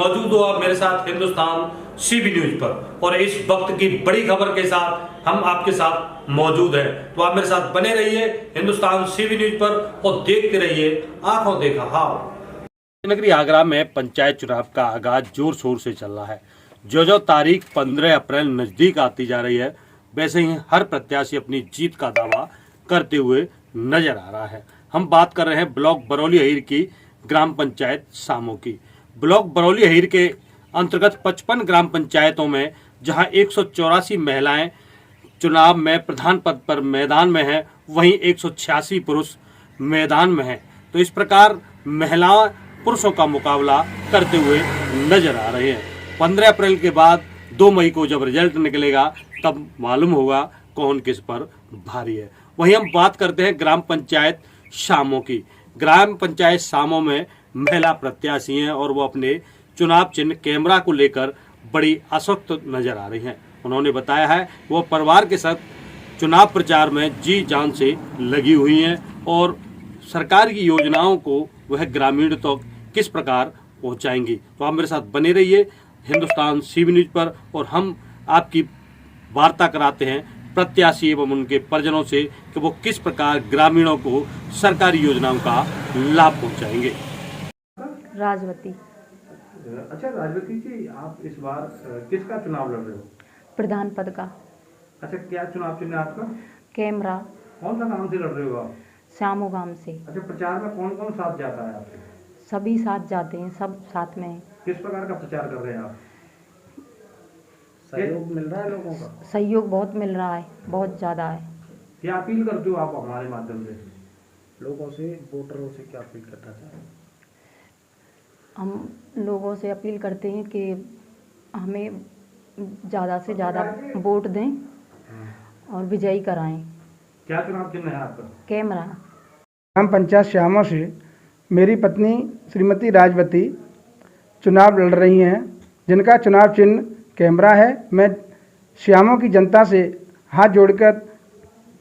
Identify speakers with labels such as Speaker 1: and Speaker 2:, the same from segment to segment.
Speaker 1: मौजूद हो आप मेरे साथ हिंदुस्तान सीबी न्यूज पर, और इस वक्त की बड़ी खबर के साथ हम आपके साथ मौजूद हैं। तो आप मेरे साथ बने रहिए हिंदुस्तान सीबी न्यूज पर और देखते रहिए आंखों देखा हाल। नगरी आगरा में पंचायत चुनाव का आगाज जोर शोर से चल रहा है। जो जो तारीख 15 अप्रैल नजदीक आती जा रही है, वैसे ही हर प्रत्याशी अपनी जीत का दावा करते हुए नजर आ रहा है। हम बात कर रहे हैं ब्लॉक बरौली अहीर की ग्राम पंचायत सामो की। ब्लॉक बरौली अहीर के अंतर्गत 55 ग्राम पंचायतों में जहां 184 महिलाएं चुनाव में प्रधान पद पर मैदान में हैं, वहीं 186 पुरुष मैदान में हैं। तो इस प्रकार महिलाएं पुरुषों का मुकाबला करते हुए नजर आ रहे हैं। 15 अप्रैल के बाद 2 मई को जब रिजल्ट निकलेगा तब मालूम होगा कौन किस पर भारी है। वहीं हम बात करते हैं ग्राम पंचायत शामो की। ग्राम पंचायत शामो में महिला प्रत्याशी हैं और वो अपने चुनाव चिन्ह कैमरा को लेकर बड़ी आसक्त नजर आ रही हैं। उन्होंने बताया है वो परिवार के साथ चुनाव प्रचार में जी जान से लगी हुई हैं और सरकार की योजनाओं को वह ग्रामीण तक किस प्रकार पहुंचाएंगी। तो आप मेरे साथ बने रहिए हिंदुस्तान सीबी न्यूज पर और हम आपकी वार्ता कराते हैं प्रत्याशी एवं उनके परिजनों से कि वो किस प्रकार ग्रामीणों को सरकारी योजनाओं का लाभ पहुंचाएंगे।
Speaker 2: राजवती।
Speaker 3: अच्छा राजवती जी, आप इस बार किसका चुनाव लड़ रहे हो?
Speaker 2: प्रधान पद का।
Speaker 3: अच्छा, क्या चुनाव चिन्ह है आपका?
Speaker 2: कैमरा।
Speaker 3: कौन सा गांव से लड़ रहे हो आप?
Speaker 2: श्यामो गांव से।
Speaker 3: अच्छा, प्रचार में कौन कौन साथ जाता है आपके?
Speaker 2: सभी साथ जाते हैं, सब साथ में हैं।
Speaker 3: किस प्रकार का प्रचार कर रहे हैं आप? सहयोग मिल रहा है लोगों का?
Speaker 2: सहयोग बहुत मिल रहा है, बहुत ज़्यादा है।
Speaker 3: क्या अपील करते हो आप हमारे माध्यम से लोगों से, वोटरों से क्या अपील करना चाहते हैं?
Speaker 2: हम लोगों से अपील करते हैं कि हमें ज़्यादा से ज़्यादा वोट दें और विजयी कराएं।
Speaker 3: क्या चुनाव चिन्ह है आपका?
Speaker 2: कैमरा।
Speaker 4: ग्राम पंचायत श्यामो से मेरी पत्नी श्रीमती राजवती चुनाव लड़ रही हैं, जिनका चुनाव चिन्ह कैमरा है। मैं श्यामो की जनता से हाथ जोड़कर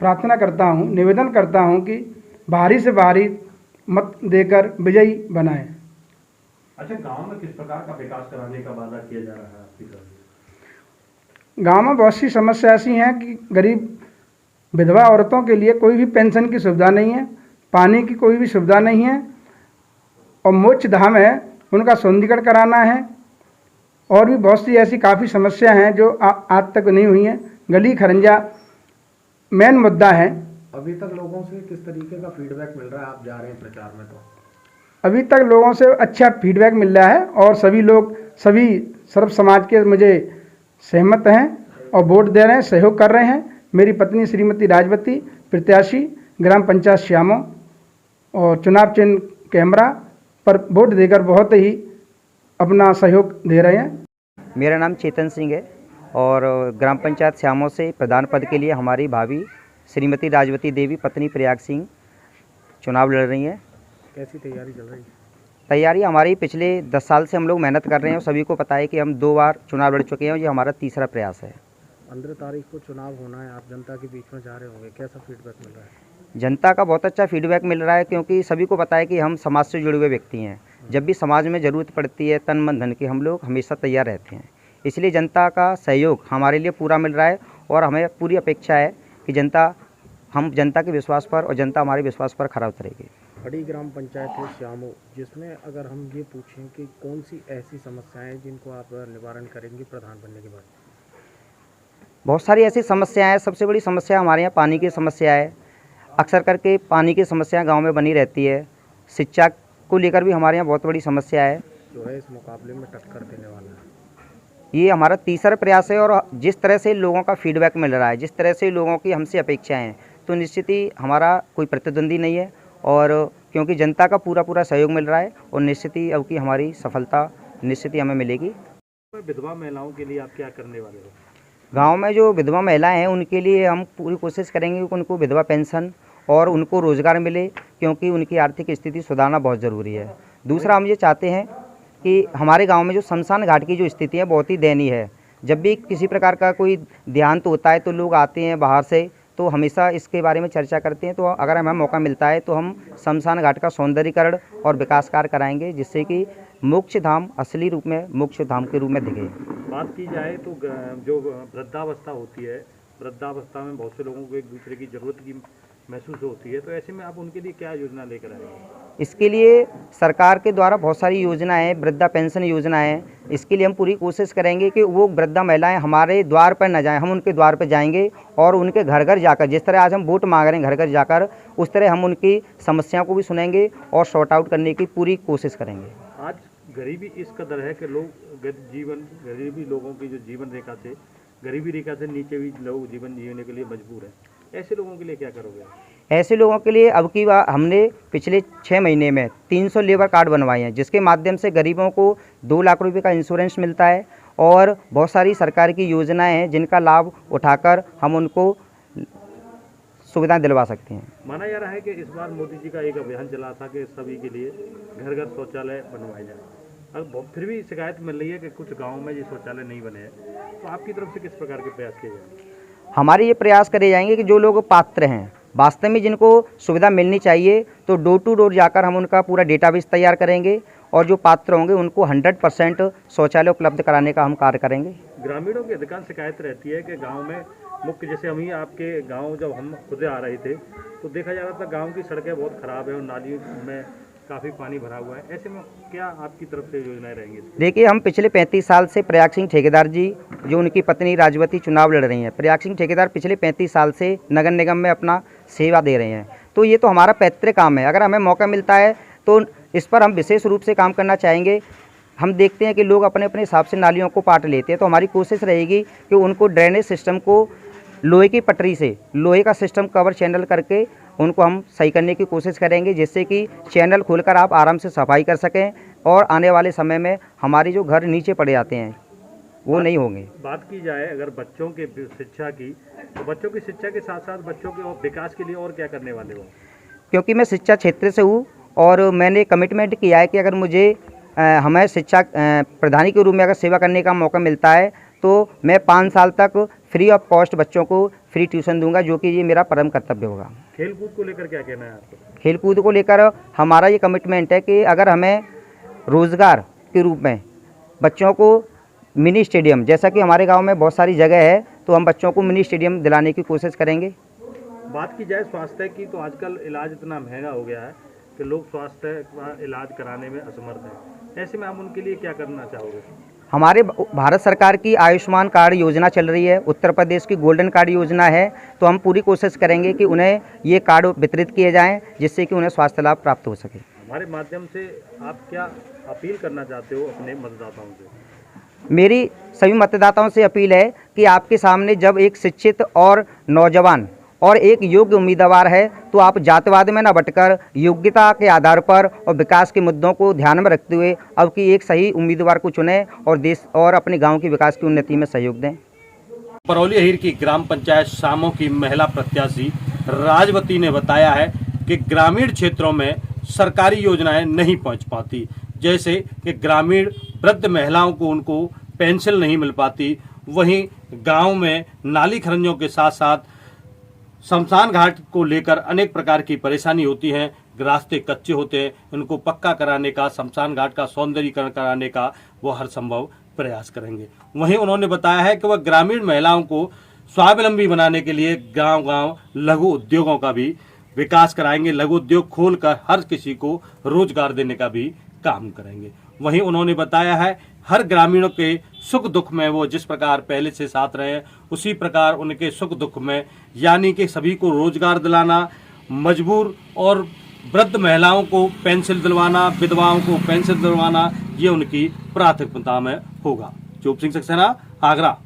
Speaker 4: प्रार्थना करता हूं, निवेदन करता हूं कि भारी से भारी मत देकर विजयी बनाएं।
Speaker 3: अच्छा, गांव में किस प्रकार का विकास कराने का वादा किया जा रहा है आपकी तरफ?
Speaker 4: गांव में बहुत सी समस्या ऐसी हैं कि गरीब विधवा औरतों के लिए कोई भी पेंशन की सुविधा नहीं है, पानी की कोई भी सुविधा नहीं है, और मोक्ष धाम है उनका सौंदर्यीकरण कराना है, और भी बहुत सी ऐसी काफ़ी समस्या हैं जो आज तक नहीं हुई हैं। गली खरंजा मेन मुद्दा है।
Speaker 3: अभी तक लोगों से किस तरीके का फीडबैक मिल रहा है? आप जा रहे हैं प्रचार में, तो
Speaker 4: अभी तक लोगों से अच्छा फीडबैक मिल रहा है और सभी लोग, सभी सर्व समाज के मुझे सहमत हैं और वोट दे रहे हैं, सहयोग कर रहे हैं। मेरी पत्नी श्रीमती राजवती प्रत्याशी ग्राम पंचायत श्यामो और चुनाव चिन्ह कैमरा पर वोट देकर बहुत ही अपना सहयोग दे रहे हैं।
Speaker 5: मेरा नाम चेतन सिंह है और ग्राम पंचायत श्यामो से प्रधान पद के लिए हमारी भाभी श्रीमती राजवती देवी पत्नी प्रयाग सिंह चुनाव लड़ रही हैं।
Speaker 3: कैसी तैयारी चल रही है?
Speaker 5: तैयारी हमारी पिछले 10 साल से हम लोग मेहनत कर रहे हैं और सभी को पता है कि हम 2 बार चुनाव लड़ चुके हैं और ये हमारा तीसरा प्रयास है।
Speaker 3: 15 तारीख को चुनाव होना है, आप जनता के बीच में जा रहे होंगे, कैसा फीडबैक मिल रहा है?
Speaker 5: जनता का बहुत अच्छा फीडबैक मिल रहा है, क्योंकि सभी को पता है कि हम समाज से जुड़े हुए व्यक्ति हैं। जब भी समाज में ज़रूरत पड़ती है तन मन धन की, हम लोग हमेशा तैयार रहते हैं। इसलिए जनता का सहयोग हमारे लिए पूरा मिल रहा है और हमें पूरी अपेक्षा है कि हम जनता के विश्वास पर और जनता हमारे विश्वास पर खरा उतरेगी।
Speaker 3: बड़ी ग्राम पंचायत है श्यामो, जिसमें अगर हम ये पूछें कि कौन सी ऐसी समस्याएं हैं जिनको आप निवारण करेंगे प्रधान बनने के बाद?
Speaker 5: बहुत सारी ऐसी समस्याएं हैं। सबसे बड़ी समस्या हमारे यहाँ पानी की समस्या है। अक्सर करके पानी की समस्या गांव में बनी रहती है। शिक्षा को लेकर भी हमारे यहाँ बहुत बड़ी समस्या है,
Speaker 3: जो है इस मुकाबले में टक्कर देने वाला है।
Speaker 5: ये हमारा तीसरा प्रयास है और जिस तरह से लोगों का फीडबैक मिल रहा है, जिस तरह से लोगों की हमसे अपेक्षाएं हैं, तो निश्चित ही हमारा कोई प्रतिद्वंदी नहीं है, और क्योंकि जनता का पूरा सहयोग मिल रहा है और निश्चित ही अब की हमारी सफलता निश्चित ही हमें मिलेगी।
Speaker 3: विधवा महिलाओं के लिए आप क्या करने वाले हो?
Speaker 5: गांव में जो विधवा महिलाएं हैं उनके लिए हम पूरी कोशिश करेंगे कि उनको विधवा पेंशन और उनको रोज़गार मिले, क्योंकि उनकी आर्थिक स्थिति सुधारना बहुत ज़रूरी है। दूसरा, हम ये चाहते हैं कि हमारे गांव में जो शमशान घाट की जो स्थिति है बहुत ही दयनीय है। जब भी किसी प्रकार का कोई देहांत होता है तो लोग आते हैं बाहर से तो हमेशा इसके बारे में चर्चा करते हैं। तो अगर हमें मौका मिलता है तो हम शमशान घाट का सौंदर्यीकरण और विकास कार्य कराएंगे, जिससे कि मोक्ष धाम असली रूप में मोक्ष धाम के रूप में दिखे।
Speaker 3: बात की जाए तो जो वृद्धावस्था होती है, वृद्धावस्था में बहुत से लोगों को एक दूसरे की ज़रूरत की महसूस होती है, तो ऐसे में आप उनके लिए क्या योजना लेकर आएंगे?
Speaker 5: इसके लिए सरकार के द्वारा बहुत सारी योजनाएं हैं, वृद्धा पेंशन योजना है। इसके लिए हम पूरी कोशिश करेंगे कि वो वृद्धा महिलाएं हमारे द्वार पर न जाएं, हम उनके द्वार पर जाएंगे और उनके घर घर जाकर, जिस तरह आज हम वोट मांग रहे हैं घर घर जाकर, उस तरह हम उनकी समस्याओं को भी सुनेंगे और सॉर्ट आउट करने की पूरी कोशिश करेंगे।
Speaker 3: आज गरीबी इस कदर है कि लोग गरीबी लोगों की जो जीवन रेखा से, गरीबी रेखा से नीचे भी लोग जीवन जीने के लिए मजबूर हैं। ऐसे लोगों के लिए क्या करोगे?
Speaker 5: ऐसे लोगों के लिए अब की बार हमने पिछले 6 महीने में 300 लेबर कार्ड बनवाए हैं, जिसके माध्यम से गरीबों को 2 लाख रुपए का इंश्योरेंस मिलता है और बहुत सारी सरकार की योजनाएं हैं जिनका लाभ उठाकर हम उनको सुविधाएं दिलवा सकते हैं।
Speaker 3: माना जा रहा है कि इस बार मोदी जी का एक अभियान चला था कि सभी के लिए घर घर शौचालय बनवाए जाए। अब फिर भी शिकायत मिल रही है कि कुछ गाँव में ये शौचालय नहीं बने हैं, तो आपकी तरफ से किस प्रकार के प्रयास किए जाएंगे?
Speaker 5: हमारे ये प्रयास करे जाएंगे कि जो लोग पात्र हैं, वास्तव में जिनको सुविधा मिलनी चाहिए, तो डोर टू डोर जाकर हम उनका पूरा डेटाबेस तैयार करेंगे और जो पात्र होंगे उनको 100% शौचालय उपलब्ध कराने का हम कार्य करेंगे।
Speaker 3: ग्रामीणों की अधिकांश शिकायत रहती है कि गांव में मुख्य, जैसे हम ही आपके गांव जब हम खुद आ रहे थे तो देखा जा रहा था गांव की सड़कें बहुत खराब है और नालियों में काफ़ी पानी भरा हुआ है। ऐसे में क्या आपकी तरफ से योजनाएं रहेंगी?
Speaker 5: देखिए, हम पिछले 35 साल से प्रयाग सिंह ठेकेदार जी, जो उनकी पत्नी राजवती चुनाव लड़ रही हैं, प्रयाग सिंह ठेकेदार पिछले 35 साल से नगर निगम में अपना सेवा दे रहे हैं। तो ये तो हमारा पैतृक काम है। अगर हमें मौका मिलता है तो इस पर हम विशेष रूप से काम करना चाहेंगे। हम देखते हैं कि लोग अपने अपने हिसाब से नालियों को पाट लेते हैं, तो हमारी कोशिश रहेगी कि उनको ड्रेनेज सिस्टम को लोहे की पटरी से, लोहे का सिस्टम कवर चैनल करके उनको हम सही करने की कोशिश करेंगे, जिससे कि चैनल खोलकर आप आराम से सफाई कर सकें और आने वाले समय में हमारे जो घर नीचे पड़े जाते हैं वो नहीं होंगे।
Speaker 3: बात की जाए अगर बच्चों के शिक्षा की, तो बच्चों की शिक्षा के साथ साथ बच्चों के और विकास के लिए और क्या करने वाले हो?
Speaker 5: क्योंकि मैं शिक्षा क्षेत्र से हूँ और मैंने कमिटमेंट किया है कि अगर मुझे हमें शिक्षा प्रधानी के रूप में अगर सेवा करने का मौका मिलता है तो मैं 5 साल तक फ्री ऑफ कॉस्ट बच्चों को फ्री ट्यूशन दूंगा, जो कि ये मेरा परम कर्तव्य होगा।
Speaker 3: खेलकूद को लेकर क्या कहना है आपको?
Speaker 5: खेलकूद को लेकर हमारा ये कमिटमेंट है कि अगर हमें रोज़गार के रूप में बच्चों को मिनी स्टेडियम, जैसा कि हमारे गांव में बहुत सारी जगह है, तो हम बच्चों को मिनी स्टेडियम दिलाने की कोशिश करेंगे।
Speaker 3: बात की जाए स्वास्थ्य की, तो आजकल इलाज इतना महंगा हो गया है कि लोग स्वास्थ्य का इलाज कराने में असमर्थ हैं। ऐसे में आप उनके लिए क्या करना चाहोगे?
Speaker 5: हमारे भारत सरकार की आयुष्मान कार्ड योजना चल रही है, उत्तर प्रदेश की गोल्डन कार्ड योजना है, तो हम पूरी कोशिश करेंगे कि उन्हें ये कार्ड वितरित किए जाएं, जिससे कि उन्हें स्वास्थ्य लाभ प्राप्त हो सके।
Speaker 3: हमारे माध्यम से आप क्या अपील करना चाहते हो अपने मतदाताओं से?
Speaker 5: मेरी सभी मतदाताओं से अपील है कि आपके सामने जब एक शिक्षित और नौजवान और एक योग्य उम्मीदवार है, तो आप जातिवाद में न भटकर योग्यता के आधार पर और विकास के मुद्दों को ध्यान में रखते हुए अब की एक सही उम्मीदवार को चुनें और देश और अपने गांव के विकास की उन्नति में सहयोग दें।
Speaker 1: परौली अहीर की ग्राम पंचायत शामो की महिला प्रत्याशी राजवती ने बताया है कि ग्रामीण क्षेत्रों में सरकारी योजनाएं नहीं पहुंच पाती, जैसे कि ग्रामीण वृद्ध महिलाओं को उनको पेंशन नहीं मिल पाती। वहीं गांव में नाली खरंजों के साथ साथ शमशान घाट को लेकर अनेक प्रकार की परेशानी होती है। रास्ते कच्चे होते हैं, उनको पक्का कराने का, शमशान घाट का सौंदर्यीकरण कराने का वो हर संभव प्रयास करेंगे। वहीं उन्होंने बताया है कि वह ग्रामीण महिलाओं को स्वावलंबी बनाने के लिए गांव-गांव लघु उद्योगों का भी विकास कराएंगे, लघु उद्योग खोलकर हर किसी को रोजगार देने का भी काम करेंगे। वहीं उन्होंने बताया है हर ग्रामीणों के सुख दुख में वो जिस प्रकार पहले से साथ रहे हैं, उसी प्रकार उनके सुख दुख में, यानी कि सभी को रोजगार दिलाना, मजबूर और वृद्ध महिलाओं को पेंशन दिलवाना, विधवाओं को पेंशन दिलवाना, ये उनकी प्राथमिकता में होगा। चोप सिंह सक्सेना, आगरा।